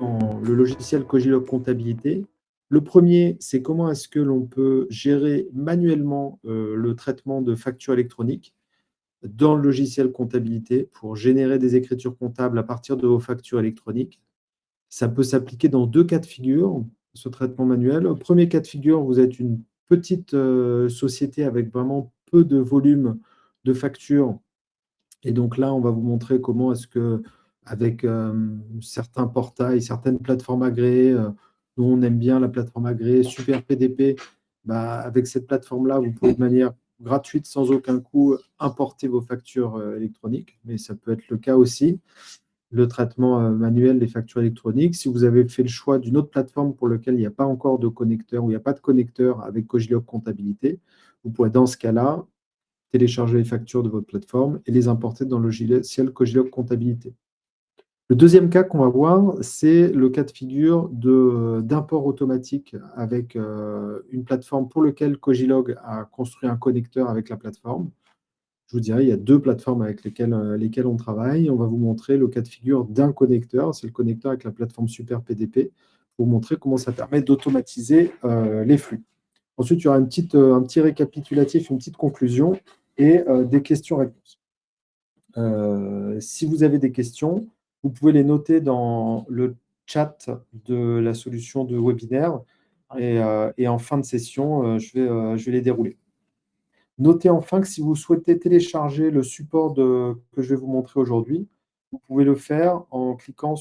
dans le logiciel Cogilog Comptabilité. Le premier, c'est comment est-ce que l'on peut gérer manuellement le traitement de factures électroniques dans le logiciel Comptabilité pour générer des écritures comptables à partir de vos factures électroniques. Ça peut s'appliquer dans deux cas de figure, ce traitement manuel. Au premier cas de figure, vous êtes une petite société avec vraiment peu de volume de factures. Et donc là, on va vous montrer comment est-ce que, avec certains portails, certaines plateformes agréées, nous on aime bien la plateforme agréée Super PDP, avec cette plateforme-là, vous pouvez de manière gratuite, sans aucun coût, importer vos factures électroniques, mais ça peut être le cas aussi, le traitement manuel des factures électroniques. Si vous avez fait le choix d'une autre plateforme pour laquelle il n'y a pas encore de connecteur, ou il n'y a pas de connecteur avec Cogilog Comptabilité, vous pourrez dans ce cas-là télécharger les factures de votre plateforme et les importer dans le logiciel Cogilog Comptabilité. Le deuxième cas qu'on va voir, c'est le cas de figure d'import automatique avec une plateforme pour laquelle Cogilog a construit un connecteur avec la plateforme. Je vous dirais, il y a deux plateformes avec lesquelles on travaille. On va vous montrer le cas de figure d'un connecteur, c'est le connecteur avec la plateforme Super PDP, pour vous montrer comment ça permet d'automatiser les flux. Ensuite, il y aura un petit récapitulatif, une petite conclusion et des questions-réponses. Si vous avez des questions, vous pouvez les noter dans le chat de la solution de webinaire et en fin de session, je vais les dérouler. Notez enfin que si vous souhaitez télécharger le support que je vais vous montrer aujourd'hui, vous pouvez le faire en cliquant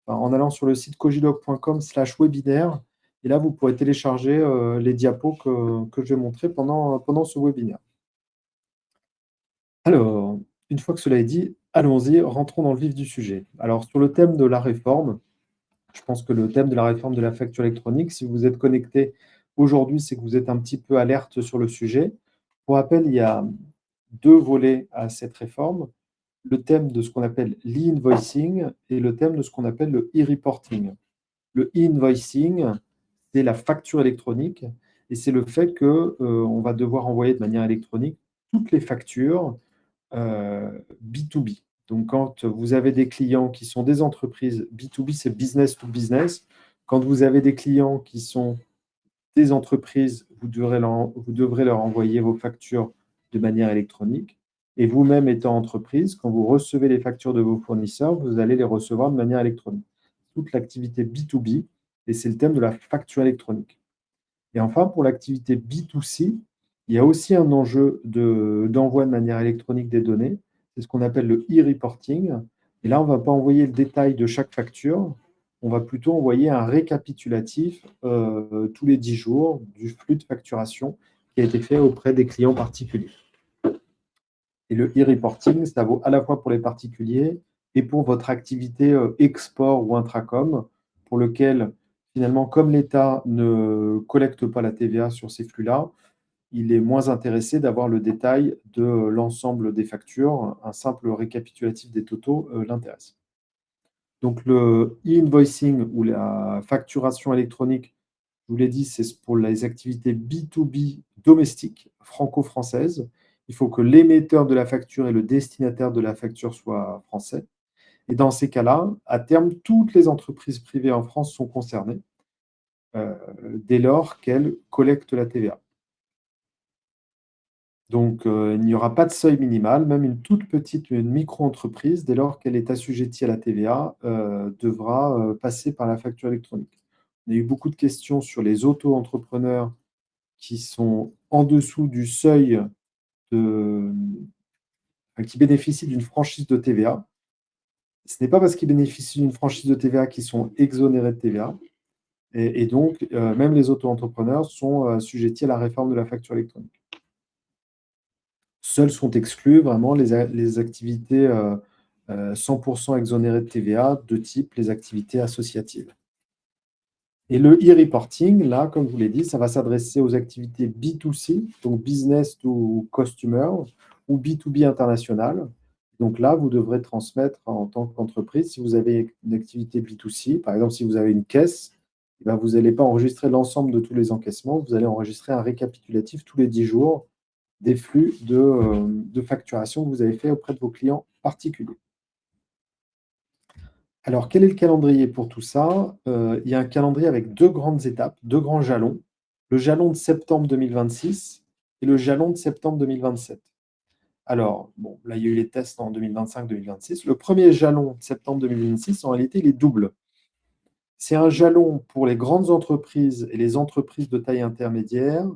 en allant sur le site cogilog.com/webinaire. Et là, vous pourrez télécharger les diapos que je vais montrer pendant ce webinaire. Alors, une fois que cela est dit, allons-y, rentrons dans le vif du sujet. Alors, sur le thème de la réforme, je pense que le thème de la réforme de la facture électronique, si vous êtes connecté aujourd'hui, c'est que vous êtes un petit peu alerte sur le sujet. Pour rappel, il y a deux volets à cette réforme. Le thème de ce qu'on appelle l'e-invoicing et le thème de ce qu'on appelle le e-reporting. Le e-invoicing, c'est la facture électronique et c'est le fait qu'on va devoir envoyer de manière électronique toutes les factures B2B. Donc, quand vous avez des clients qui sont des entreprises, B2B, c'est business to business. Quand vous avez des clients qui sont des entreprises, vous devrez leur envoyer vos factures de manière électronique. Et vous-même étant entreprise, quand vous recevez les factures de vos fournisseurs, vous allez les recevoir de manière électronique. Toute l'activité B2B, et c'est le thème de la facture électronique. Et enfin, pour l'activité B2C, il y a aussi un enjeu d'envoi de manière électronique des données. C'est ce qu'on appelle le e-reporting. Et là, on ne va pas envoyer le détail de chaque facture. On va plutôt envoyer un récapitulatif tous les 10 jours du flux de facturation qui a été fait auprès des clients particuliers. Et le e-reporting, ça vaut à la fois pour les particuliers et pour votre activité export ou intracom, pour lequel, finalement, comme l'État ne collecte pas la TVA sur ces flux-là, il est moins intéressé d'avoir le détail de l'ensemble des factures. Un simple récapitulatif des totaux l'intéresse. Donc, le e-invoicing ou la facturation électronique, je vous l'ai dit, c'est pour les activités B2B domestiques franco-françaises. Il faut que l'émetteur de la facture et le destinataire de la facture soient français. Et dans ces cas-là, à terme, toutes les entreprises privées en France sont concernées dès lors qu'elles collectent la TVA. Donc, il n'y aura pas de seuil minimal. Même une toute petite, une micro-entreprise, dès lors qu'elle est assujettie à la TVA, devra passer par la facture électronique. On a eu beaucoup de questions sur les auto-entrepreneurs qui sont en dessous du seuil qui bénéficient d'une franchise de TVA. Ce n'est pas parce qu'ils bénéficient d'une franchise de TVA qu'ils sont exonérés de TVA. Et donc, même les auto-entrepreneurs sont assujettis à la réforme de la facture électronique. Seules sont exclues vraiment les activités 100% exonérées de TVA, de type les activités associatives. Et le e-reporting, là, comme je vous l'ai dit, ça va s'adresser aux activités B2C, donc business to customer, ou B2B international. Donc là, vous devrez transmettre en tant qu'entreprise, si vous avez une activité B2C, par exemple, si vous avez une caisse, eh bien, vous n'allez pas enregistrer l'ensemble de tous les encaissements, vous allez enregistrer un récapitulatif tous les 10 jours des flux de facturation que vous avez fait auprès de vos clients particuliers. Alors, quel est le calendrier pour tout ça? Il y a un calendrier avec 2 grandes étapes, 2 grands jalons. Le jalon de septembre 2026 et le jalon de septembre 2027. Alors, bon, là, il y a eu les tests en 2025-2026. Le premier jalon de septembre 2026, en réalité, il est double. C'est un jalon pour les grandes entreprises et les entreprises de taille intermédiaire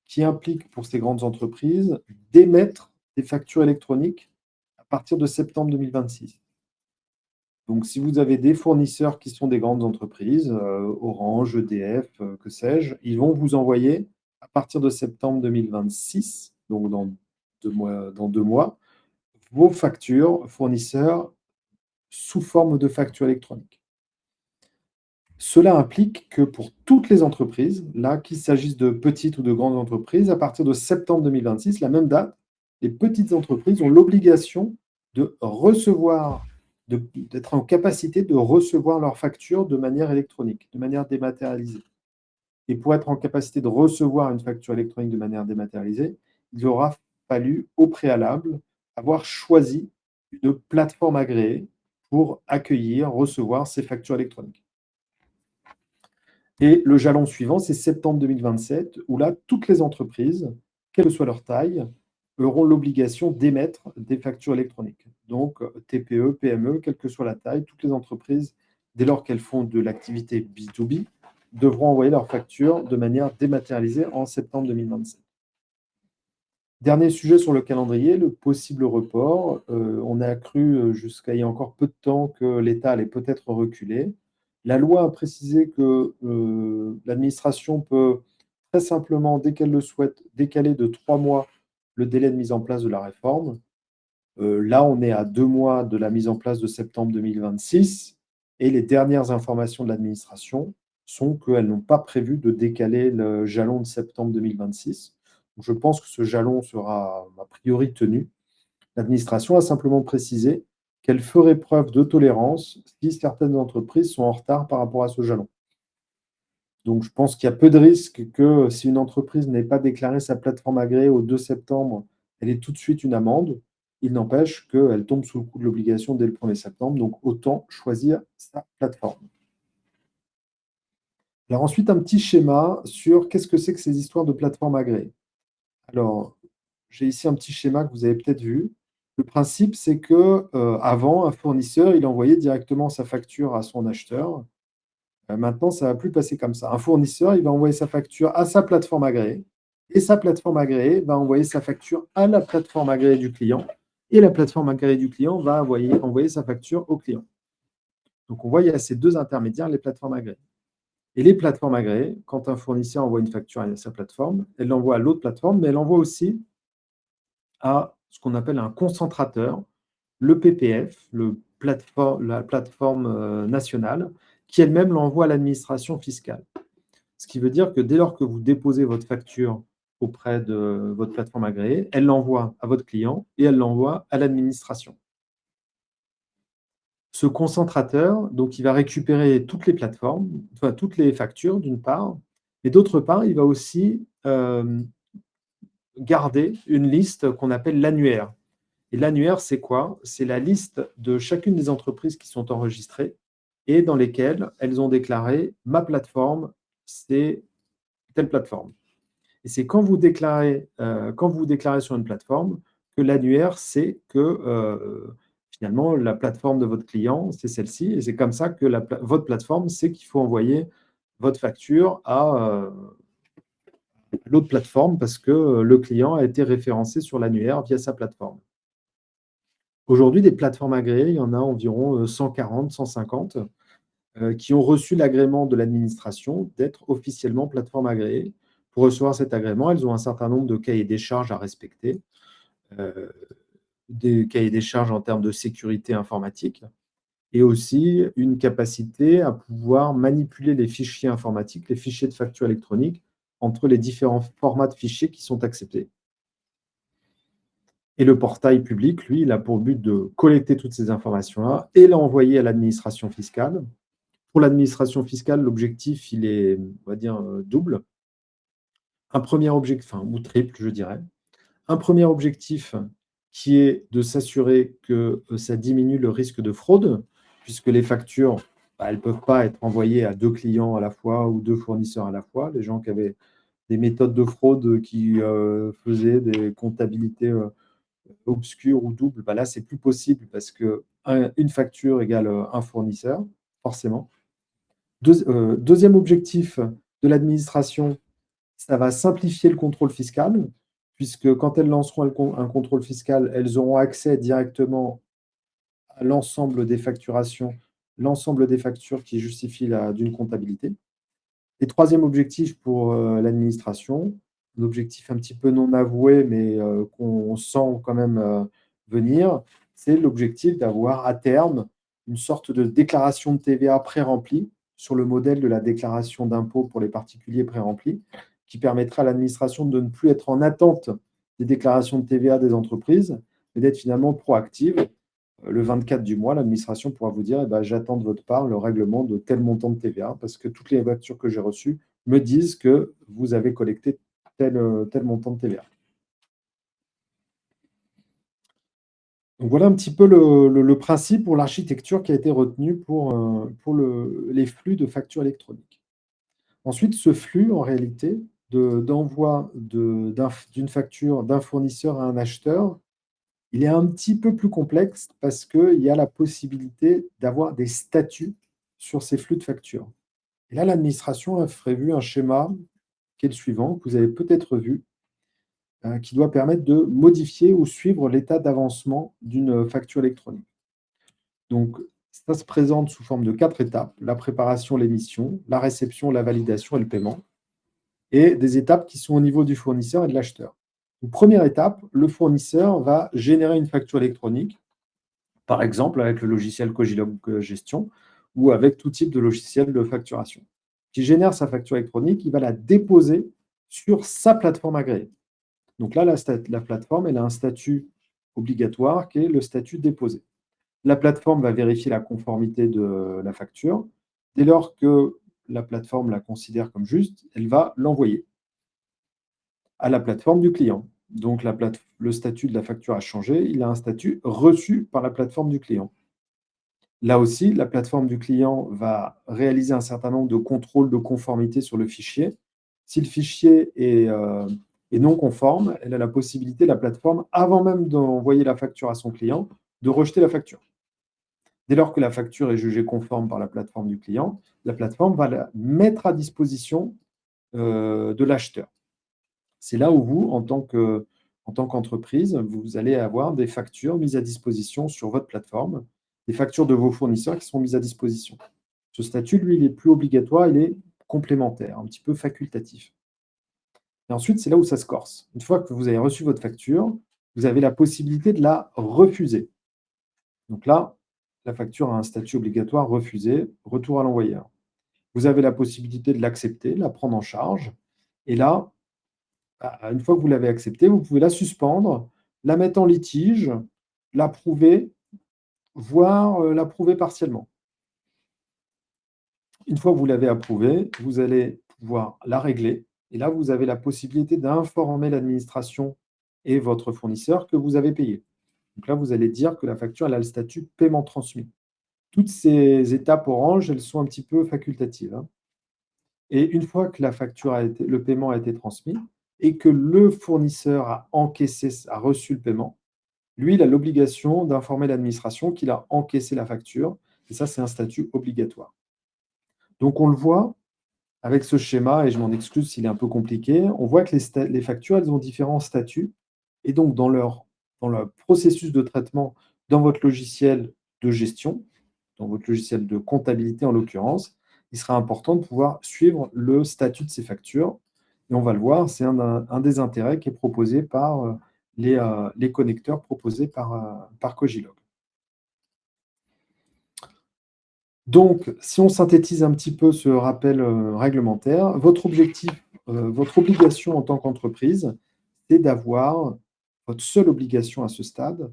qui implique pour ces grandes entreprises d'émettre des factures électroniques à partir de septembre 2026. Donc, si vous avez des fournisseurs qui sont des grandes entreprises, Orange, EDF, que sais-je, ils vont vous envoyer à partir de septembre 2026, donc dans 2 mois, vos factures fournisseurs sous forme de factures électroniques. Cela implique que pour toutes les entreprises, là, qu'il s'agisse de petites ou de grandes entreprises, à partir de septembre 2026, la même date, les petites entreprises ont l'obligation de recevoir, d'être en capacité de recevoir leurs factures de manière électronique, de manière dématérialisée. Et pour être en capacité de recevoir une facture électronique de manière dématérialisée, il aura fallu au préalable avoir choisi une plateforme agréée pour accueillir, recevoir ces factures électroniques. Et le jalon suivant, c'est septembre 2027, où là, toutes les entreprises, quelle que soit leur taille, auront l'obligation d'émettre des factures électroniques. Donc, TPE, PME, quelle que soit la taille, toutes les entreprises, dès lors qu'elles font de l'activité B2B, devront envoyer leurs factures de manière dématérialisée en septembre 2027. Dernier sujet sur le calendrier, le possible report. On a cru jusqu'à il y a encore peu de temps que l'État allait peut-être reculer. La loi a précisé que l'administration peut très simplement, dès qu'elle le souhaite, décaler de 3 mois le délai de mise en place de la réforme. Là, on est à 2 mois de la mise en place de septembre 2026 et les dernières informations de l'administration sont qu'elles n'ont pas prévu de décaler le jalon de septembre 2026. Je pense que ce jalon sera a priori tenu. L'administration a simplement précisé qu'elle ferait preuve de tolérance si certaines entreprises sont en retard par rapport à ce jalon. Donc, je pense qu'il y a peu de risques que si une entreprise n'ait pas déclaré sa plateforme agréée au 2 septembre, elle ait tout de suite une amende. Il n'empêche qu'elle tombe sous le coup de l'obligation dès le 1er septembre, donc autant choisir sa plateforme. Alors ensuite, un petit schéma sur qu'est-ce que c'est que ces histoires de plateforme agréée. Alors, j'ai ici un petit schéma que vous avez peut-être vu. Le principe, c'est que avant, un fournisseur, il envoyait directement sa facture à son acheteur. Maintenant, ça ne va plus passer comme ça. Un fournisseur, il va envoyer sa facture à sa plateforme agréée et sa plateforme agréée va envoyer sa facture à la plateforme agréée du client et la plateforme agréée du client va envoyer sa facture au client. Donc, on voit, il y a ces 2 intermédiaires, les plateformes agréées. Et les plateformes agréées, quand un fournisseur envoie une facture à sa plateforme, elle l'envoie à l'autre plateforme, mais elle envoie aussi à ce qu'on appelle un concentrateur, le PPF, la plateforme nationale, qui elle-même l'envoie à l'administration fiscale. Ce qui veut dire que dès lors que vous déposez votre facture auprès de votre plateforme agréée, elle l'envoie à votre client et elle l'envoie à l'administration. Ce concentrateur, donc, il va récupérer toutes les plateformes, enfin toutes les factures d'une part, et d'autre part, il va aussi garder une liste qu'on appelle l'annuaire. Et l'annuaire, c'est quoi? C'est la liste de chacune des entreprises qui sont enregistrées et dans lesquelles elles ont déclaré ma plateforme, c'est telle plateforme. Et c'est quand vous déclarez sur une plateforme que l'annuaire, c'est que finalement la plateforme de votre client, c'est celle-ci. Et c'est comme ça que votre plateforme sait qu'il faut envoyer votre facture à l'autre plateforme parce que le client a été référencé sur l'annuaire via sa plateforme. Aujourd'hui, des plateformes agréées, il y en a environ 140, 150 qui ont reçu l'agrément de l'administration d'être officiellement plateforme agréée. Pour recevoir cet agrément, elles ont un certain nombre de cahiers des charges à respecter, des cahiers des charges en termes de sécurité informatique et aussi une capacité à pouvoir manipuler les fichiers informatiques, les fichiers de facture électronique entre les différents formats de fichiers qui sont acceptés. Et le portail public, lui, il a pour but de collecter toutes ces informations-là et l'envoyer à l'administration fiscale. Pour l'administration fiscale, l'objectif, il est, on va dire, double. Un premier objectif, enfin, ou triple, je dirais. Un premier objectif qui est de s'assurer que ça diminue le risque de fraude, puisque les factures, elles ne peuvent pas être envoyées à 2 clients à la fois ou 2 fournisseurs à la fois. Les gens qui avaient des méthodes de fraude qui faisaient des comptabilités obscures ou doubles, là, c'est plus possible parce qu'une facture égale un fournisseur, forcément. Deuxième objectif de l'administration, ça va simplifier le contrôle fiscal, puisque quand elles lanceront un contrôle fiscal, elles auront accès directement à l'ensemble des facturations, l'ensemble des factures qui justifient d'une comptabilité. Et troisième objectif pour l'administration, un objectif un petit peu non avoué, mais qu'on sent quand même venir, c'est l'objectif d'avoir à terme une sorte de déclaration de TVA pré-remplie sur le modèle de la déclaration d'impôt pour les particuliers pré-remplie, qui permettra à l'administration de ne plus être en attente des déclarations de TVA des entreprises, mais d'être finalement proactive. Le 24 du mois, l'administration pourra vous dire j'attends de votre part le règlement de tel montant de TVA parce que toutes les factures que j'ai reçues me disent que vous avez collecté tel montant de TVA. Donc voilà un petit peu le principe pour l'architecture qui a été retenue pour les flux de factures électroniques. Ensuite, ce flux, en réalité, d'envoi d'une facture d'un fournisseur à un acheteur, il est un petit peu plus complexe parce qu'il y a la possibilité d'avoir des statuts sur ces flux de factures. Et là, l'administration a prévu un schéma qui est le suivant, que vous avez peut-être vu, qui doit permettre de modifier ou suivre l'état d'avancement d'une facture électronique. Donc, ça se présente sous forme de 4 étapes: la préparation, l'émission, la réception, la validation et le paiement, et des étapes qui sont au niveau du fournisseur et de l'acheteur. Donc, première étape, le fournisseur va générer une facture électronique, par exemple avec le logiciel Cogilog Gestion ou avec tout type de logiciel de facturation. Qui génère sa facture électronique, il va la déposer sur sa plateforme agréée. Donc là, la plateforme, elle a un statut obligatoire qui est le statut déposé. La plateforme va vérifier la conformité de la facture. Dès lors que la plateforme la considère comme juste, elle va l'envoyer à la plateforme du client. Donc le statut de la facture a changé, il a un statut reçu par la plateforme du client. Là aussi, la plateforme du client va réaliser un certain nombre de contrôles de conformité sur le fichier. Si le fichier est non conforme, elle a la possibilité, la plateforme, avant même d'envoyer la facture à son client, de rejeter la facture. Dès lors que la facture est jugée conforme par la plateforme du client, la plateforme va la mettre à disposition de l'acheteur. C'est là où vous, en tant qu'entreprise, vous allez avoir des factures mises à disposition sur votre plateforme, des factures de vos fournisseurs qui sont mises à disposition. Ce statut, lui, il n'est plus obligatoire, il est complémentaire, un petit peu facultatif. Et ensuite, c'est là où ça se corse. Une fois que vous avez reçu votre facture, vous avez la possibilité de la refuser. Donc là, la facture a un statut obligatoire refusé, retour à l'envoyeur. Vous avez la possibilité de l'accepter, de la prendre en charge. Et là, une fois que vous l'avez acceptée, vous pouvez la suspendre, la mettre en litige, l'approuver, voire l'approuver partiellement. Une fois que vous l'avez approuvée, vous allez pouvoir la régler. Et là, vous avez la possibilité d'informer l'administration et votre fournisseur que vous avez payé. Donc là, vous allez dire que la facture elle a le statut paiement transmis. Toutes ces étapes Orange, elles sont un petit peu facultatives, hein. Et une fois que le paiement a été transmis et que le fournisseur a reçu le paiement, lui, il a l'obligation d'informer l'administration qu'il a encaissé la facture. Et ça, c'est un statut obligatoire. Donc, on le voit avec ce schéma, et je m'en excuse s'il est un peu compliqué, on voit que les factures, elles ont différents statuts. Et donc, dans le processus de traitement, dans votre logiciel de gestion, dans votre logiciel de comptabilité en l'occurrence, il sera important de pouvoir suivre le statut de ces factures. Et on va le voir, c'est un des intérêts qui est proposé par les connecteurs proposés par Cogilog. Donc, si on synthétise un petit peu ce rappel réglementaire, votre obligation en tant qu'entreprise, c'est votre seule obligation à ce stade,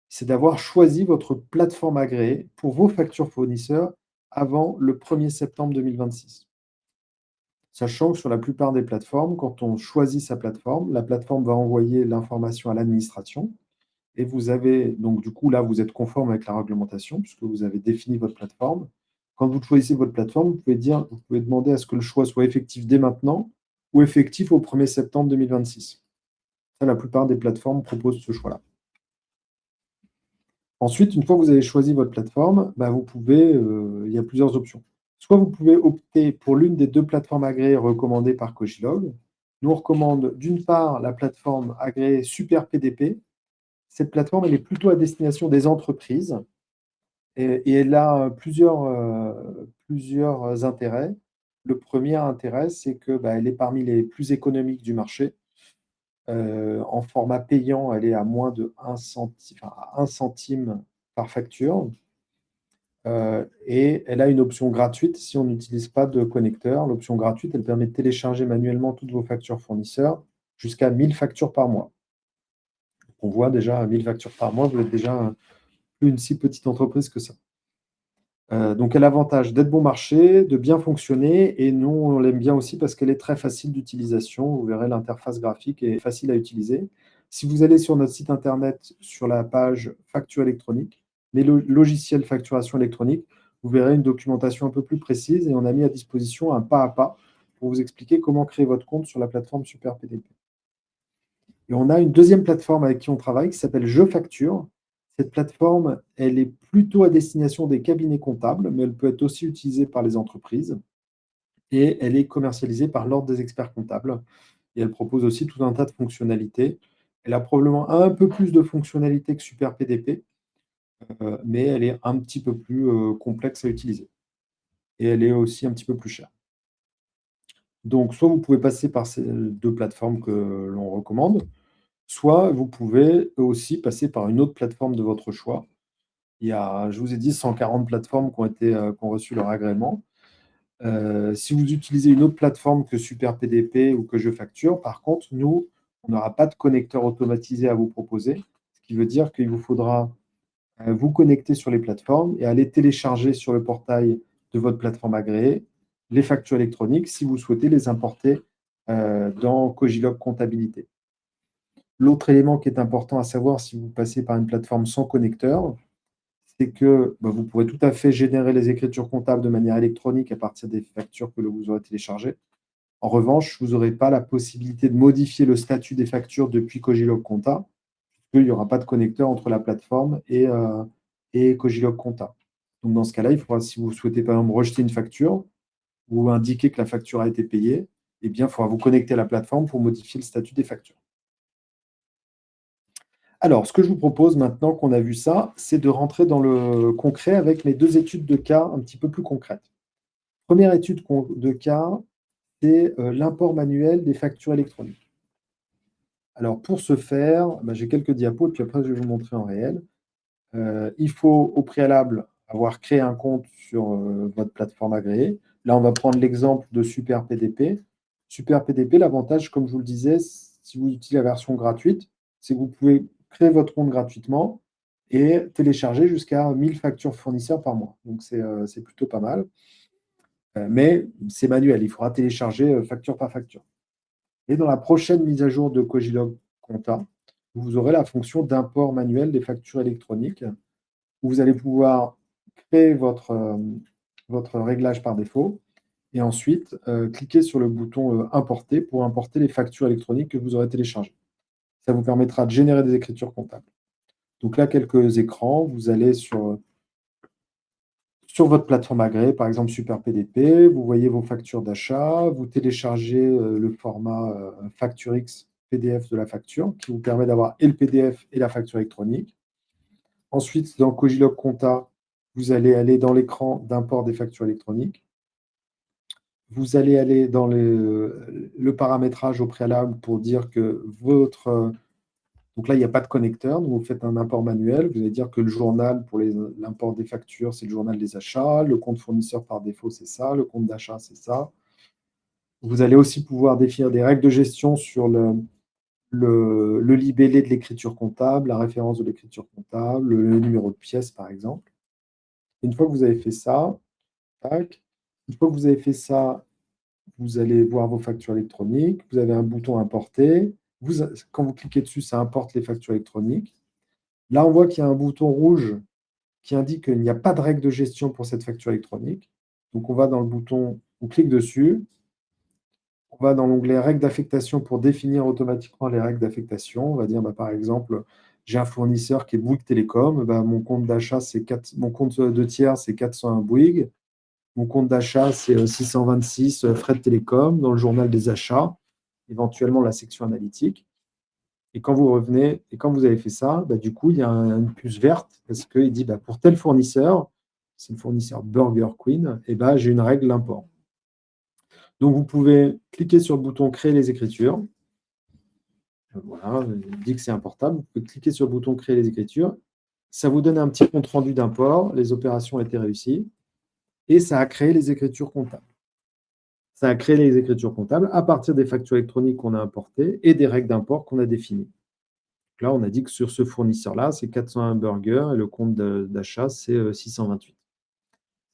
c'est d'avoir choisi votre plateforme agréée pour vos factures fournisseurs avant le 1er septembre 2026. Sachant que sur la plupart des plateformes, quand on choisit sa plateforme, la plateforme va envoyer l'information à l'administration Et vous avez, donc du coup, là, vous êtes conforme avec la réglementation puisque vous avez défini votre plateforme. Quand vous choisissez votre plateforme, vous pouvez demander à ce que le choix soit effectif dès maintenant ou effectif au 1er septembre 2026. Ça, la plupart des plateformes proposent ce choix-là. Ensuite, une fois que vous avez choisi votre plateforme, bah, il y a plusieurs options. Soit vous pouvez opter pour l'une des deux plateformes agréées recommandées par Cogilog. Nous, on recommande d'une part la plateforme agréée Super PDP. Cette plateforme, elle est plutôt à destination des entreprises et elle a plusieurs intérêts. Le premier intérêt, c'est que bah, elle est parmi les plus économiques du marché. En format payant, elle est à moins de 1 centime, enfin, à 1 centime par facture. Et elle a une option gratuite si on n'utilise pas de connecteur. L'option gratuite, elle permet de télécharger manuellement toutes vos factures fournisseurs jusqu'à 1000 factures par mois. On voit déjà 1000 factures par mois, vous êtes déjà une si petite entreprise que ça. Donc elle a l'avantage d'être bon marché, de bien fonctionner, et nous, on l'aime bien aussi parce qu'elle est très facile d'utilisation. Vous verrez, l'interface graphique est facile à utiliser. Si vous allez sur notre site internet, sur la page facture électronique, les logiciels facturation électronique, vous verrez une documentation un peu plus précise et on a mis à disposition un pas à pas pour vous expliquer comment créer votre compte sur la plateforme Super PDP. Et on a une deuxième plateforme avec qui on travaille qui s'appelle Je Facture. Cette plateforme, elle est plutôt à destination des cabinets comptables, mais elle peut être aussi utilisée par les entreprises. Et elle est commercialisée par l'Ordre des experts comptables. Et elle propose aussi tout un tas de fonctionnalités. Elle a probablement un peu plus de fonctionnalités que Super PDP, mais elle est un petit peu plus complexe à utiliser. Et elle est aussi un petit peu plus chère. Donc, soit vous pouvez passer par ces deux plateformes que l'on recommande, soit vous pouvez aussi passer par une autre plateforme de votre choix. Il y a, je vous ai dit, 140 plateformes qui ont reçu leur agrément. Si vous utilisez une autre plateforme que Super PDP ou que Je Facture, par contre, nous, on n'aura pas de connecteur automatisé à vous proposer, ce qui veut dire qu'il vous faudra vous connecter sur les plateformes et aller télécharger sur le portail de votre plateforme agréée les factures électroniques si vous souhaitez les importer dans Cogilog Comptabilité. L'autre élément qui est important à savoir si vous passez par une plateforme sans connecteur, c'est que vous pourrez tout à fait générer les écritures comptables de manière électronique à partir des factures que vous aurez téléchargées. En revanche, vous n'aurez pas la possibilité de modifier le statut des factures depuis Cogilog Compta, puisqu'il n'y aura pas de connecteur entre la plateforme et Cogilog Compta. Donc dans ce cas-là, il faudra, si vous souhaitez par exemple rejeter une facture ou indiquer que la facture a été payée, eh bien, il faudra vous connecter à la plateforme pour modifier le statut des factures. Alors, ce que je vous propose maintenant qu'on a vu ça, c'est de rentrer dans le concret avec mes deux études de cas un petit peu plus concrètes. Première étude de cas, c'est l'import manuel des factures électroniques. Alors, pour ce faire, j'ai quelques diapos, et puis après, je vais vous montrer en réel. Il faut au préalable avoir créé un compte sur votre plateforme agréée. Là, on va prendre l'exemple de Super PDP. Super PDP, l'avantage, comme je vous le disais, si vous utilisez la version gratuite, c'est que vous pouvez créer votre compte gratuitement et télécharger jusqu'à 1000 factures fournisseurs par mois. Donc, c'est plutôt pas mal. Mais c'est manuel, il faudra télécharger facture par facture. Et dans la prochaine mise à jour de Cogilog Compta, vous aurez la fonction d'import manuel des factures électroniques où vous allez pouvoir créer votre réglage par défaut et ensuite cliquer sur le bouton Importer pour importer les factures électroniques que vous aurez téléchargées. Ça vous permettra de générer des écritures comptables. Donc là, quelques écrans. Vous allez sur votre plateforme agréée, par exemple Super PDP. Vous voyez vos factures d'achat. Vous téléchargez le format FactureX PDF de la facture qui vous permet d'avoir et le PDF et la facture électronique. Ensuite, dans Cogilog Compta, vous allez aller dans l'écran d'import des factures électroniques. Vous allez aller dans le paramétrage au préalable pour dire que donc là, il n'y a pas de connecteur, donc vous faites un import manuel. Vous allez dire que le journal pour l'import des factures, c'est le journal des achats. Le compte fournisseur par défaut, c'est ça. Le compte d'achat, c'est ça. Vous allez aussi pouvoir définir des règles de gestion sur le libellé de l'écriture comptable, la référence de l'écriture comptable, le numéro de pièce, par exemple. Une fois que vous avez fait ça, tac, une fois que vous avez fait ça, vous allez voir vos factures électroniques. Vous avez un bouton importer. Quand vous cliquez dessus, ça importe les factures électroniques. Là, on voit qu'il y a un bouton rouge qui indique qu'il n'y a pas de règle de gestion pour cette facture électronique. Donc, on va dans le bouton, on clique dessus, on va dans l'onglet règles d'affectation pour définir automatiquement les règles d'affectation. On va dire, par exemple, j'ai un fournisseur qui est Bouygues Télécom, mon compte d'achat, mon compte de tiers, c'est 401 Bouygues. Mon compte d'achat, c'est 626 frais de télécom dans le journal des achats, éventuellement la section analytique. Et quand vous revenez, et quand vous avez fait ça, du coup, il y a une puce verte parce qu'il dit pour tel fournisseur, c'est le fournisseur Burger Queen, et j'ai une règle d'import. Donc, vous pouvez cliquer sur le bouton Créer les écritures. Voilà, il dit que c'est importable. Vous pouvez cliquer sur le bouton Créer les écritures. Ça vous donne un petit compte rendu d'import. Les opérations ont été réussies. Et ça a créé les écritures comptables. Ça a créé les écritures comptables à partir des factures électroniques qu'on a importées et des règles d'import qu'on a définies. Là, on a dit que sur ce fournisseur-là, c'est 401 burgers et le compte d'achat, c'est 628.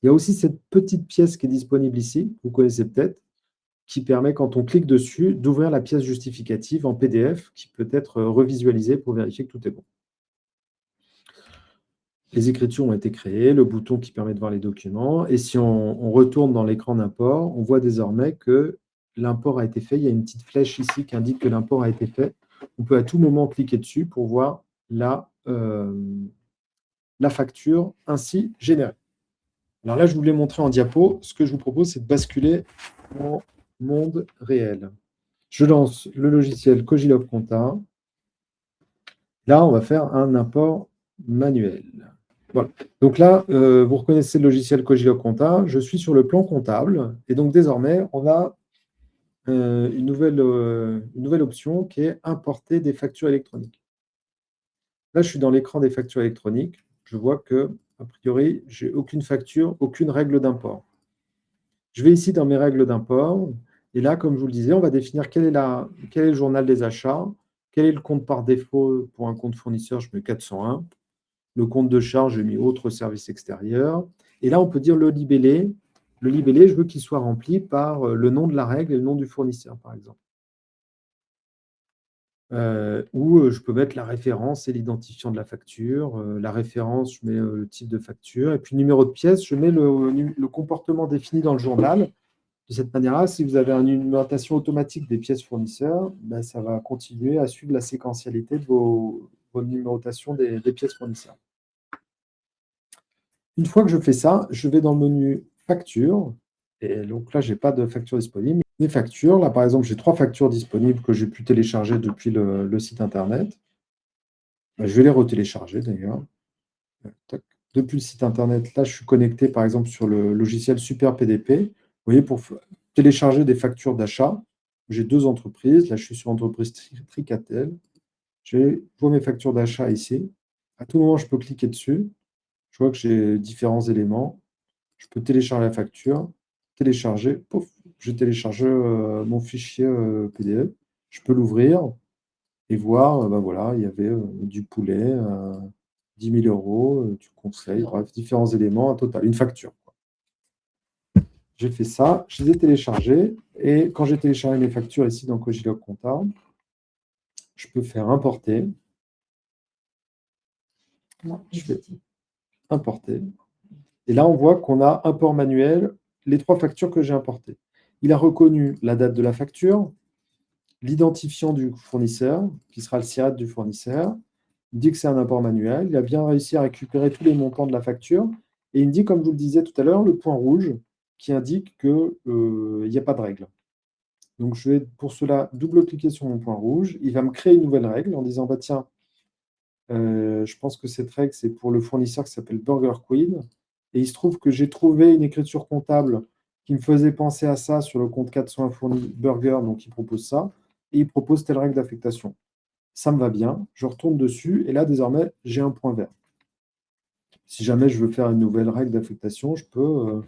Il y a aussi cette petite pièce qui est disponible ici, vous connaissez peut-être, qui permet, quand on clique dessus, d'ouvrir la pièce justificative en PDF qui peut être revisualisée pour vérifier que tout est bon. Les écritures ont été créées, le bouton qui permet de voir les documents. Et si on retourne dans l'écran d'import, on voit désormais que l'import a été fait. Il y a une petite flèche ici qui indique que l'import a été fait. On peut à tout moment cliquer dessus pour voir la facture ainsi générée. Alors là, je vous l'ai montré en diapo. Ce que je vous propose, c'est de basculer en monde réel. Je lance le logiciel Cogilog Compta. Là, on va faire un import manuel. Voilà. Donc là, vous reconnaissez le logiciel Cogilog Compta. Je suis sur le plan comptable. Et donc, désormais, on a une nouvelle option qui est importer des factures électroniques. Là, je suis dans l'écran des factures électroniques. Je vois que, a priori, je n'ai aucune facture, aucune règle d'import. Je vais ici dans mes règles d'import. Et là, comme je vous le disais, on va définir quel est le journal des achats, quel est le compte par défaut pour un compte fournisseur, je mets 401. Le compte de charge, j'ai mis autre service extérieur. Et là, on peut dire le libellé. Le libellé, je veux qu'il soit rempli par le nom de la règle et le nom du fournisseur, par exemple. Ou je peux mettre la référence et l'identifiant de la facture. La référence, je mets le type de facture. Et puis, le numéro de pièce, je mets le comportement défini dans le journal. De cette manière-là, si vous avez une numérotation automatique des pièces fournisseurs, ça va continuer à suivre la séquentialité de vos numérotations des pièces fournisseurs. Une fois que je fais ça, je vais dans le menu Facture. Et donc là, je n'ai pas de facture disponible. Mes factures, là, par exemple, j'ai 3 factures disponibles que j'ai pu télécharger depuis le site Internet. Je vais les retélécharger d'ailleurs. Depuis le site Internet, là, je suis connecté, par exemple, sur le logiciel Super PDP. Vous voyez, pour télécharger des factures d'achat, j'ai 2 entreprises. Là, je suis sur l'entreprise Tricatel. Je vois mes factures d'achat ici. À tout moment, je peux cliquer dessus. Je vois que j'ai différents éléments. Je peux télécharger la facture, télécharger, pouf, je télécharge mon fichier PDF. Je peux l'ouvrir et voir, voilà, il y avait du poulet, 10 000 euros, du conseil, bref, différents éléments, un total, une facture. J'ai fait ça, je les ai téléchargés et quand j'ai téléchargé mes factures ici dans Cogilog Compta, je peux faire importer. Je vais importer. Et là, on voit qu'on a import manuel, les 3 factures que j'ai importées. Il a reconnu la date de la facture, l'identifiant du fournisseur, qui sera le SIRET du fournisseur. Il dit que c'est un import manuel. Il a bien réussi à récupérer tous les montants de la facture. Et il me dit, comme je vous le disais tout à l'heure, le point rouge qui indique qu'il n'y a pas de règle. Donc, je vais pour cela double-cliquer sur mon point rouge. Il va me créer une nouvelle règle en disant, tiens, je pense que cette règle, c'est pour le fournisseur qui s'appelle Burger Queen. Et il se trouve que j'ai trouvé une écriture comptable qui me faisait penser à ça sur le compte 401 fourni Burger, donc il propose ça, et il propose telle règle d'affectation. Ça me va bien, je retourne dessus, et là, désormais, j'ai un point vert. Si jamais je veux faire une nouvelle règle d'affectation, je peux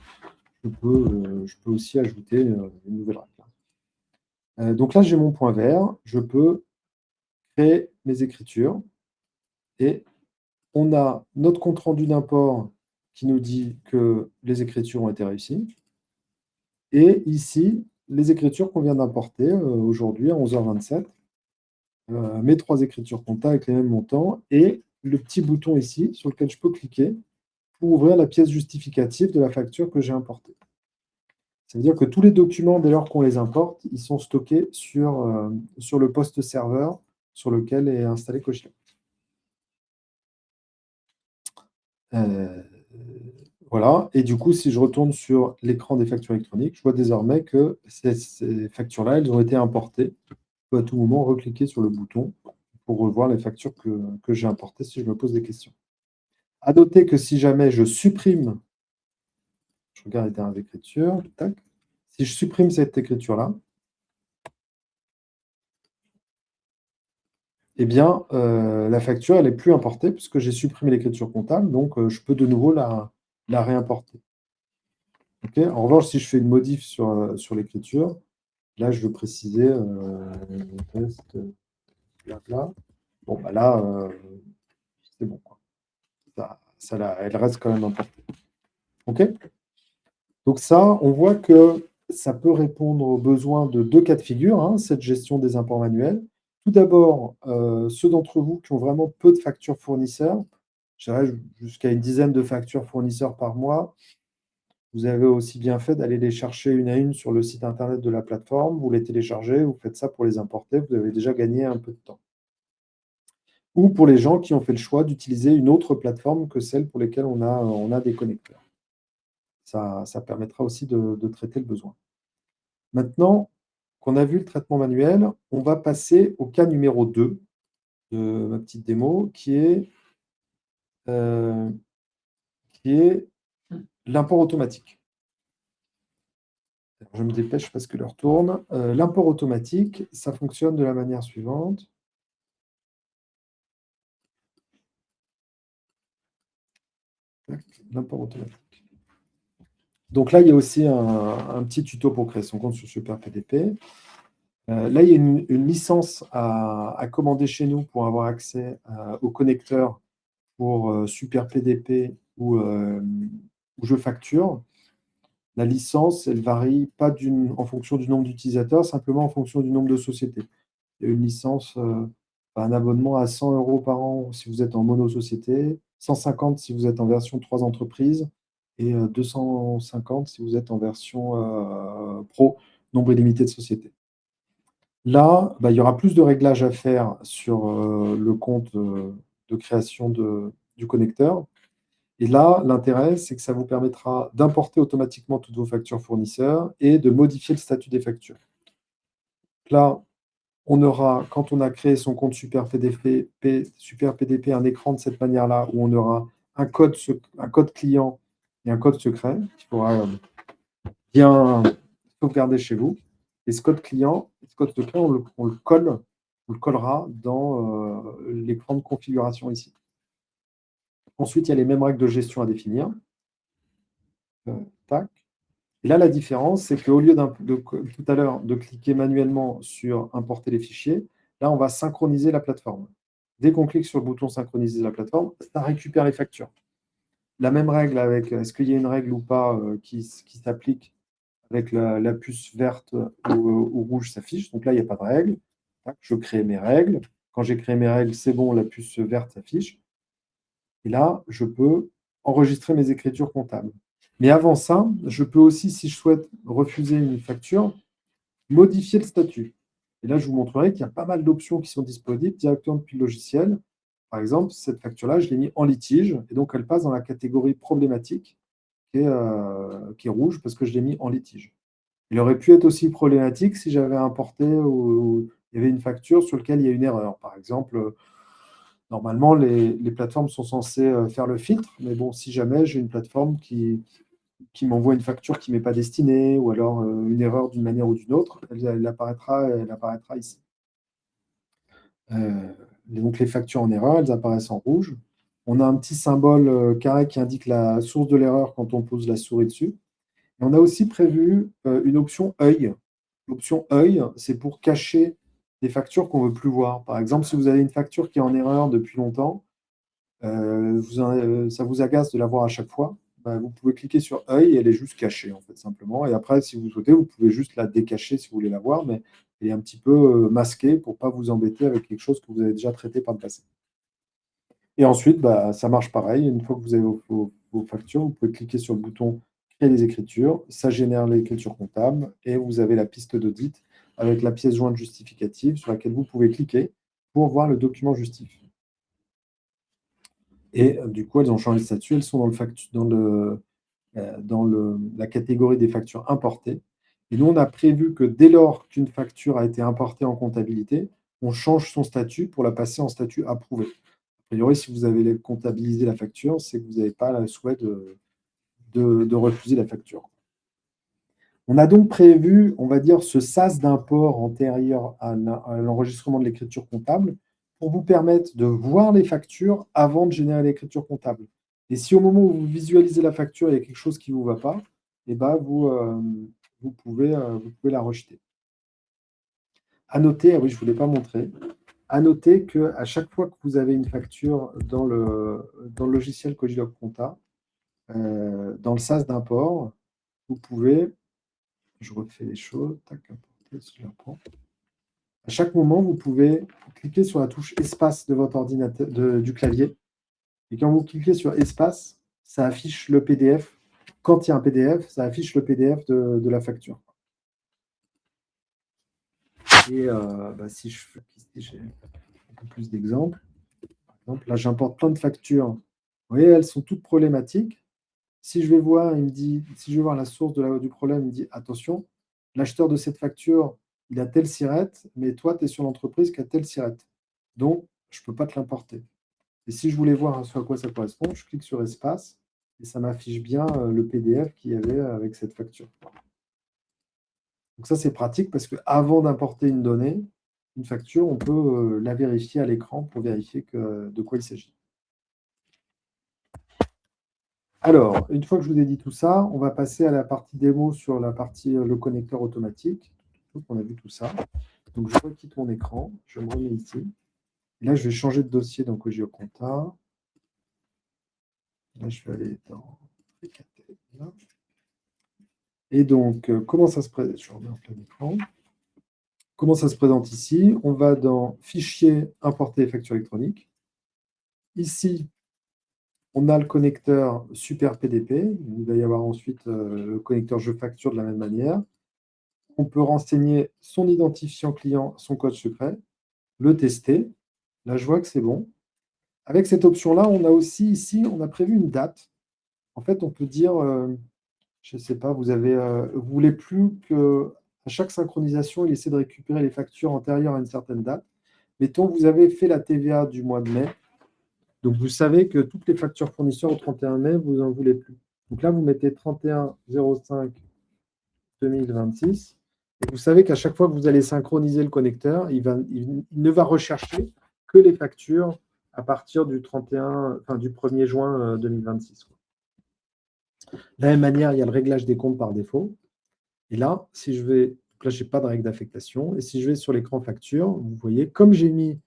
aussi ajouter une nouvelle règle. Donc là, j'ai mon point vert, je peux créer mes écritures, et on a notre compte-rendu d'import qui nous dit que les écritures ont été réussies. Et ici, les écritures qu'on vient d'importer aujourd'hui à 11h27, mes 3 écritures comptables avec les mêmes montants et le petit bouton ici sur lequel je peux cliquer pour ouvrir la pièce justificative de la facture que j'ai importée. Ça veut dire que tous les documents, dès lors qu'on les importe, ils sont stockés sur le poste serveur sur lequel est installé Cochlear. Euh, voilà. Et du coup, si je retourne sur l'écran des factures électroniques, je vois désormais que ces factures-là, elles ont été importées. Je peux à tout moment recliquer sur le bouton pour revoir les factures que j'ai importées si je me pose des questions. À noter que si jamais je supprime, je regarde les dernières écritures, tac, si je supprime cette écriture-là, eh bien, la facture, elle n'est plus importée puisque j'ai supprimé l'écriture comptable, donc je peux de nouveau la réimporter. Ok. En revanche, si je fais une modif sur l'écriture, là, je veux préciser test, blabla. Bon, bah là, c'est bon, quoi. Elle reste quand même importée. OK? Donc ça, on voit que ça peut répondre aux besoins de deux cas de figure, hein, cette gestion des imports manuels. Tout d'abord, ceux d'entre vous qui ont vraiment peu de factures fournisseurs, je dirais jusqu'à une dizaine de factures fournisseurs par mois, vous avez aussi bien fait d'aller les chercher une à une sur le site internet de la plateforme, vous les téléchargez, vous faites ça pour les importer, vous avez déjà gagné un peu de temps. Ou pour les gens qui ont fait le choix d'utiliser une autre plateforme que celle pour lesquelles on a des connecteurs. Ça permettra aussi de traiter le besoin. Maintenant qu'on a vu le traitement manuel, on va passer au cas numéro 2 de ma petite démo, euh, qui est l'import automatique. Alors, je me dépêche parce que l'heure tourne. L'import automatique, ça fonctionne de la manière suivante. L'import automatique. Donc là, il y a aussi un petit tuto pour créer son compte sur Super PDP. Là, il y a une licence à commander chez nous pour avoir accès au connecteur pour Super PDP ou je facture. La licence, elle varie pas en fonction du nombre d'utilisateurs, simplement en fonction du nombre de sociétés. Il y a une licence, un abonnement à 100 € par an si vous êtes en mono-société, 150 si vous êtes en version 3 entreprises et 250 si vous êtes en version pro, nombre illimité de sociétés. Là, il y aura plus de réglages à faire sur le compte de création du connecteur. Et là, l'intérêt, c'est que ça vous permettra d'importer automatiquement toutes vos factures fournisseurs et de modifier le statut des factures. Là, on aura, quand on a créé son compte Super PDP, un écran de cette manière-là où on aura un code client et un code secret qu'il faudra bien sauvegarder chez vous. Et ce code client, ce code secret, on le collera dans l'écran de configuration ici. Ensuite, il y a les mêmes règles de gestion à définir. Tac. Et là, la différence, c'est qu'au lieu tout à l'heure de cliquer manuellement sur importer les fichiers, là, on va synchroniser la plateforme. Dès qu'on clique sur le bouton synchroniser la plateforme, ça récupère les factures. La même règle avec, est-ce qu'il y a une règle ou pas qui s'applique avec la puce verte ou rouge s'affiche. Donc là, il n'y a pas de règle. Je crée mes règles. Quand j'ai créé mes règles, c'est bon, la puce verte s'affiche. Et là, je peux enregistrer mes écritures comptables. Mais avant ça, je peux aussi, si je souhaite refuser une facture, modifier le statut. Et là, je vous montrerai qu'il y a pas mal d'options qui sont disponibles directement depuis le logiciel. Par exemple, cette facture-là, je l'ai mis en litige, et donc elle passe dans la catégorie problématique, qui est rouge, parce que je l'ai mis en litige. Il aurait pu être aussi problématique si j'avais importé ou il y avait une facture sur laquelle il y a une erreur. Par exemple, normalement, les plateformes sont censées faire le filtre, mais bon, si jamais j'ai une plateforme qui m'envoie une facture qui ne m'est pas destinée, ou alors une erreur d'une manière ou d'une autre, elle apparaîtra ici. Donc les factures en erreur, elles apparaissent en rouge. On a un petit symbole carré qui indique la source de l'erreur quand on pose la souris dessus. Et on a aussi prévu une option œil. L'option œil, c'est pour cacher des factures qu'on ne veut plus voir. Par exemple, si vous avez une facture qui est en erreur depuis longtemps, ça vous agace de la voir à chaque fois, vous pouvez cliquer sur œil et elle est juste cachée, en fait, simplement. Et après, si vous souhaitez, vous pouvez juste la décacher si vous voulez la voir, mais elle est un petit peu masquée pour ne pas vous embêter avec quelque chose que vous avez déjà traité par le passé. Et ensuite, bah, ça marche pareil. Une fois que vous avez vos factures, vous pouvez cliquer sur le bouton Créer les écritures. Ça génère l'écriture comptable et vous avez la piste d'audit avec la pièce jointe justificative sur laquelle vous pouvez cliquer pour voir le document justif. Et du coup, elles ont changé de statut. Elles sont dans la catégorie des factures importées. Et nous, on a prévu que dès lors qu'une facture a été importée en comptabilité, on change son statut pour la passer en statut approuvé. A priori, si vous avez comptabilisé la facture, c'est que vous n'avez pas le souhait de refuser la facture. On a donc prévu, on va dire, ce sas d'import antérieur à l'enregistrement de l'écriture comptable pour vous permettre de voir les factures avant de générer l'écriture comptable. Et si au moment où vous visualisez la facture, il y a quelque chose qui ne vous va pas, eh ben vous pouvez la rejeter. À noter, ah oui, je ne vous l'ai pas montré, à noter qu'à chaque fois que vous avez une facture dans le logiciel Cogilog Compta, dans le sas d'import, vous pouvez, je refais les choses, tac, importer, si je la reprends. À chaque moment, vous pouvez cliquer sur la touche espace de votre ordinateur, du clavier. Et quand vous cliquez sur espace, ça affiche le PDF. Quand il y a un PDF, ça affiche le PDF de la facture. Et si je fais ici, j'ai un peu plus d'exemples. Par exemple, là, j'importe plein de factures. Vous voyez, elles sont toutes problématiques. Si je vais voir, il me dit, si je vais voir la source du problème, il me dit attention, l'acheteur de cette facture, il a telle sirette, mais toi, tu es sur l'entreprise qui a telle sirette. Donc, je ne peux pas te l'importer. Et si je voulais voir à quoi ça correspond, je clique sur espace et ça m'affiche bien le PDF qu'il y avait avec cette facture. Donc ça, c'est pratique parce qu'avant d'importer une donnée, une facture, on peut la vérifier à l'écran pour vérifier de quoi il s'agit. Alors, une fois que je vous ai dit tout ça, on va passer à la partie démo sur la partie le connecteur automatique. Donc, on a vu tout ça. Donc, je requitte mon écran, je me remets ici. Et là, je vais changer de dossier dans Cogilog Compta. Là, je vais aller dans là. Et donc, comment ça se présente? Je remets en plein écran. Comment ça se présente ici? On va dans Fichier, importer facture électronique. Ici, on a le connecteur Super PDP. Il va y avoir ensuite le connecteur Je facture de la même manière. On peut renseigner son identifiant client, son code secret, le tester. Là, je vois que c'est bon. Avec cette option-là, on a aussi ici, on a prévu une date. En fait, on peut dire, je ne sais pas, vous voulez plus que à chaque synchronisation, il essaie de récupérer les factures antérieures à une certaine date. Mettons, vous avez fait la TVA du mois de mai. Donc, vous savez que toutes les factures fournisseurs au 31 mai, vous n'en voulez plus. Donc là, vous mettez 31/05/2026. Et vous savez qu'à chaque fois que vous allez synchroniser le connecteur, il ne va rechercher que les factures à partir du 1er juin 2026. De la même manière, il y a le réglage des comptes par défaut. Et là, si je vais, là, je n'ai pas de règle d'affectation. Et si je vais sur l'écran facture, vous voyez, comme j'ai mis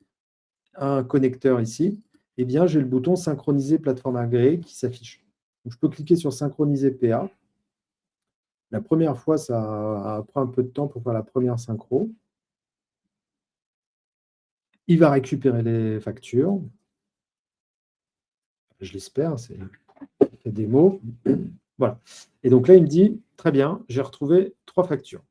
un connecteur ici, eh bien, j'ai le bouton synchroniser plateforme agréée qui s'affiche. Donc, je peux cliquer sur synchroniser PA. La première fois, ça prend un peu de temps pour faire la première synchro. Il va récupérer les factures. Je l'espère, c'est des mots. Voilà. Et donc là, il me dit, très bien, j'ai retrouvé 3 factures.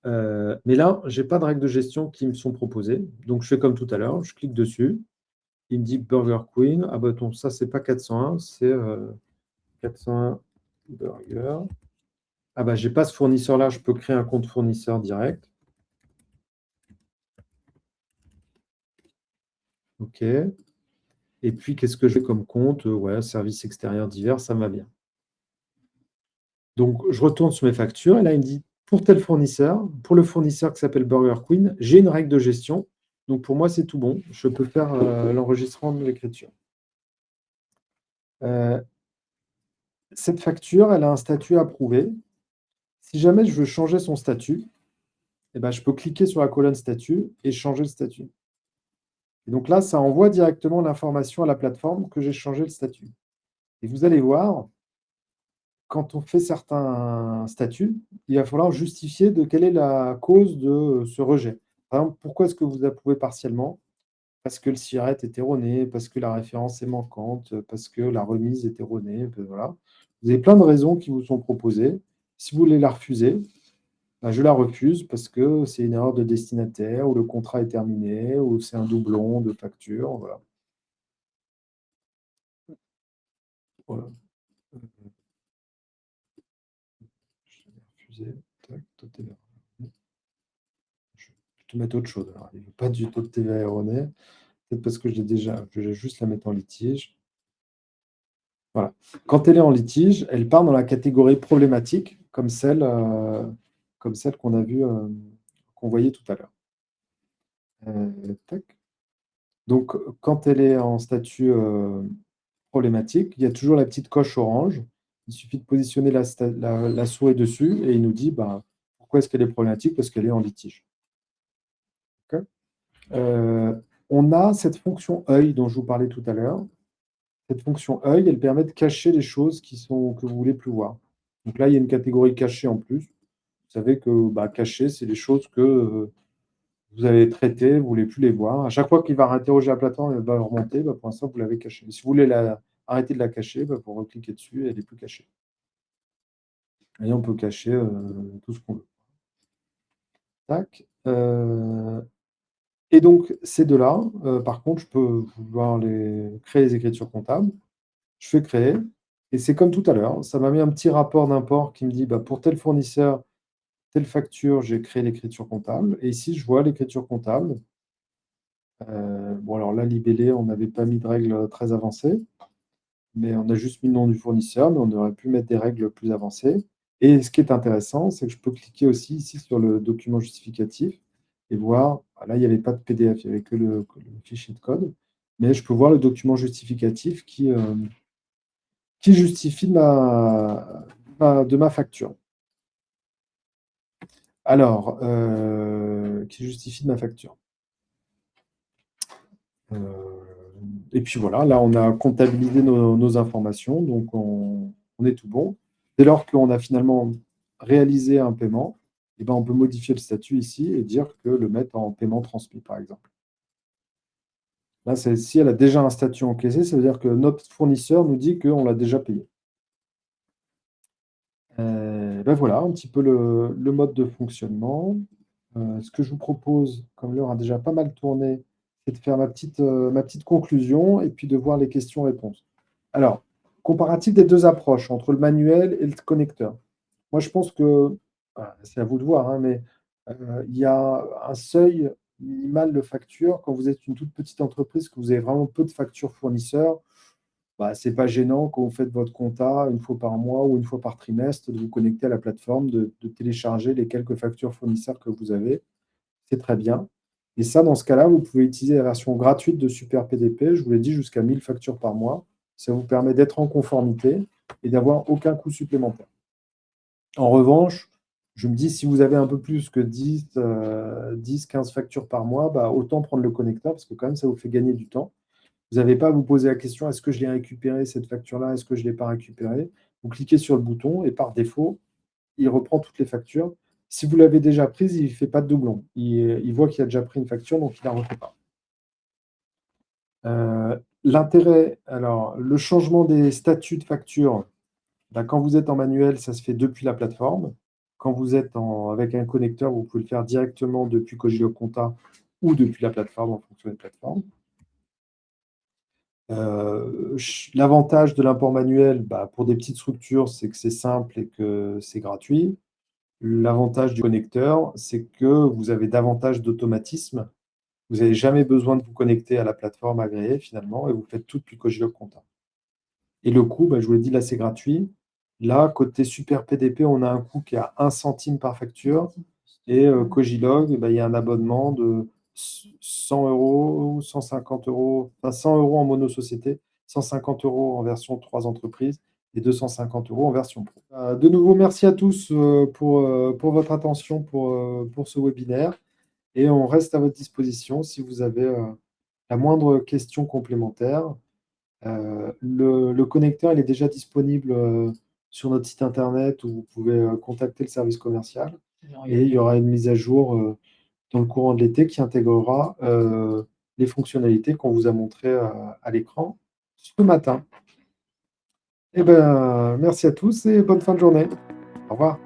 Mais là, je n'ai pas de règles de gestion qui me sont proposées. Donc, je fais comme tout à l'heure, je clique dessus. Il me dit Burger Queen. Ah bah non, ça, c'est pas 401, c'est 401 Burger. Ah bah, je n'ai pas ce fournisseur-là, je peux créer un compte fournisseur direct. OK. Et puis, qu'est-ce que j'ai comme compte? Ouais, services extérieurs divers, ça me va bien. Donc, je retourne sur mes factures et là, il me dit pour tel fournisseur, pour le fournisseur qui s'appelle Burger Queen, j'ai une règle de gestion. Donc, pour moi, c'est tout bon. Je peux faire l'enregistrement de l'écriture. Cette facture, elle a un statut approuvé. Si jamais je veux changer son statut, eh ben, je peux cliquer sur la colonne statut et changer le statut. Et donc là, ça envoie directement l'information à la plateforme que j'ai changé le statut. Et vous allez voir, quand on fait certains statuts, il va falloir justifier de quelle est la cause de ce rejet. Par exemple, pourquoi est-ce que vous approuvez partiellement? parce que le SIRET est erroné, parce que la référence est manquante, parce que la remise est erronée, voilà. Vous avez plein de raisons qui vous sont proposées. Si vous voulez la refuser, ben, je la refuse parce que c'est une erreur de destinataire, ou le contrat est terminé, ou c'est un doublon de facture, voilà. Voilà. Je vais refuser. Tac, taux de TVA. Je vais te mettre autre chose. Alors, il ne veut pas du taux de TVA erroné. Peut-être parce que je vais juste la mettre en litige. Voilà. Quand elle est en litige, elle part dans la catégorie problématique, comme celle qu'on a vue, qu'on voyait tout à l'heure. Tac. Donc, quand elle est en statut problématique, il y a toujours la petite coche orange. Il suffit de positionner la souris dessus et il nous dit bah, pourquoi est-ce qu'elle est problématique? Parce qu'elle est en litige. Ok. Euh, on a cette fonction œil dont je vous parlais tout à l'heure. Cette fonction œil, elle permet de cacher les choses que vous voulez plus voir. Donc là, il y a une catégorie cachée en plus. Vous savez que bah, cacher, c'est les choses que vous avez traitées, vous ne voulez plus les voir. À chaque fois qu'il va réinterroger la plateforme, elle va remonter. Bah, pour l'instant, vous l'avez cachée. Si vous voulez arrêter de la cacher, bah, vous recliquez dessus et elle n'est plus cachée. Et on peut cacher tout ce qu'on veut. Tac. Et donc, ces deux-là, par contre, je peux vouloir créer les écritures comptables. Je fais créer. Et c'est comme tout à l'heure. Ça m'a mis un petit rapport d'import qui me dit bah, pour tel fournisseur, telle facture, j'ai créé l'écriture comptable. Et ici, je vois l'écriture comptable. Bon, alors là, libellé, on n'avait pas mis de règles très avancées, mais on a juste mis le nom du fournisseur, mais on aurait pu mettre des règles plus avancées. Et ce qui est intéressant, c'est que je peux cliquer aussi ici sur le document justificatif et voir, là, il n'y avait pas de PDF, il n'y avait que le fichier de code, mais je peux voir le document justificatif qui justifie de ma facture. Alors, qui justifie de ma facture. Et puis voilà, là, on a comptabilisé nos informations, donc on est tout bon. Dès lors qu'on a finalement réalisé un paiement, eh ben, on peut modifier le statut ici et dire que le mettre en paiement transmis, par exemple. Là, si elle a déjà un statut encaissé, ça veut dire que notre fournisseur nous dit qu'on l'a déjà payé. Ben voilà, un petit peu le mode de fonctionnement. Ce que je vous propose, comme l'heure a déjà pas mal tourné, c'est de faire ma petite conclusion et puis de voir les questions-réponses. Alors, comparatif des deux approches, entre le manuel et le connecteur. Moi, je pense que, c'est à vous de voir, hein, mais il y a un seuil minimal de facture. Quand vous êtes une toute petite entreprise, que vous avez vraiment peu de factures fournisseurs, bah, ce n'est pas gênant quand vous faites votre compta une fois par mois ou une fois par trimestre, de vous connecter à la plateforme, de télécharger les quelques factures fournisseurs que vous avez. C'est très bien. Et ça, dans ce cas-là, vous pouvez utiliser la version gratuite de Super PDP. Je vous l'ai dit, jusqu'à 1000 factures par mois. Ça vous permet d'être en conformité et d'avoir aucun coût supplémentaire. En revanche, je me dis, si vous avez un peu plus que 10, 15 factures par mois, bah, autant prendre le connecteur parce que quand même, ça vous fait gagner du temps. Vous n'avez pas à vous poser la question, est-ce que je l'ai récupéré cette facture-là, est-ce que je ne l'ai pas récupérée? Vous cliquez sur le bouton et par défaut, il reprend toutes les factures. Si vous l'avez déjà prise, il ne fait pas de doublon. Il voit qu'il a déjà pris une facture, donc il ne la refait pas. L'intérêt, alors, le changement des statuts de facture, ben, quand vous êtes en manuel, ça se fait depuis la plateforme. Quand vous êtes avec un connecteur, vous pouvez le faire directement depuis Cogilio Compta ou depuis la plateforme en fonction des plateformes. L'avantage de l'import manuel, bah, pour des petites structures, c'est que c'est simple et que c'est gratuit. L'avantage du connecteur, c'est que vous avez davantage d'automatisme. Vous n'avez jamais besoin de vous connecter à la plateforme agréée finalement et vous faites tout depuis Cogilog Compta. Et le coût, bah, je vous l'ai dit, là c'est gratuit. Là, côté Super PDP, on a un coût qui est à 1 centime par facture. Et Cogilog, bah, il y a un abonnement de 100 euros, 150 euros, enfin 100 euros en mono-société, 150 euros en version 3 entreprises et 250 euros en version pro. De nouveau, merci à tous pour votre attention pour ce webinaire. Et on reste à votre disposition si vous avez la moindre question complémentaire. Le connecteur, il est déjà disponible sur notre site internet où vous pouvez contacter le service commercial. Et il y aura une mise à jour dans le courant de l'été qui intégrera les fonctionnalités qu'on vous a montrées à l'écran ce matin. Eh ben, merci à tous et bonne fin de journée. Au revoir.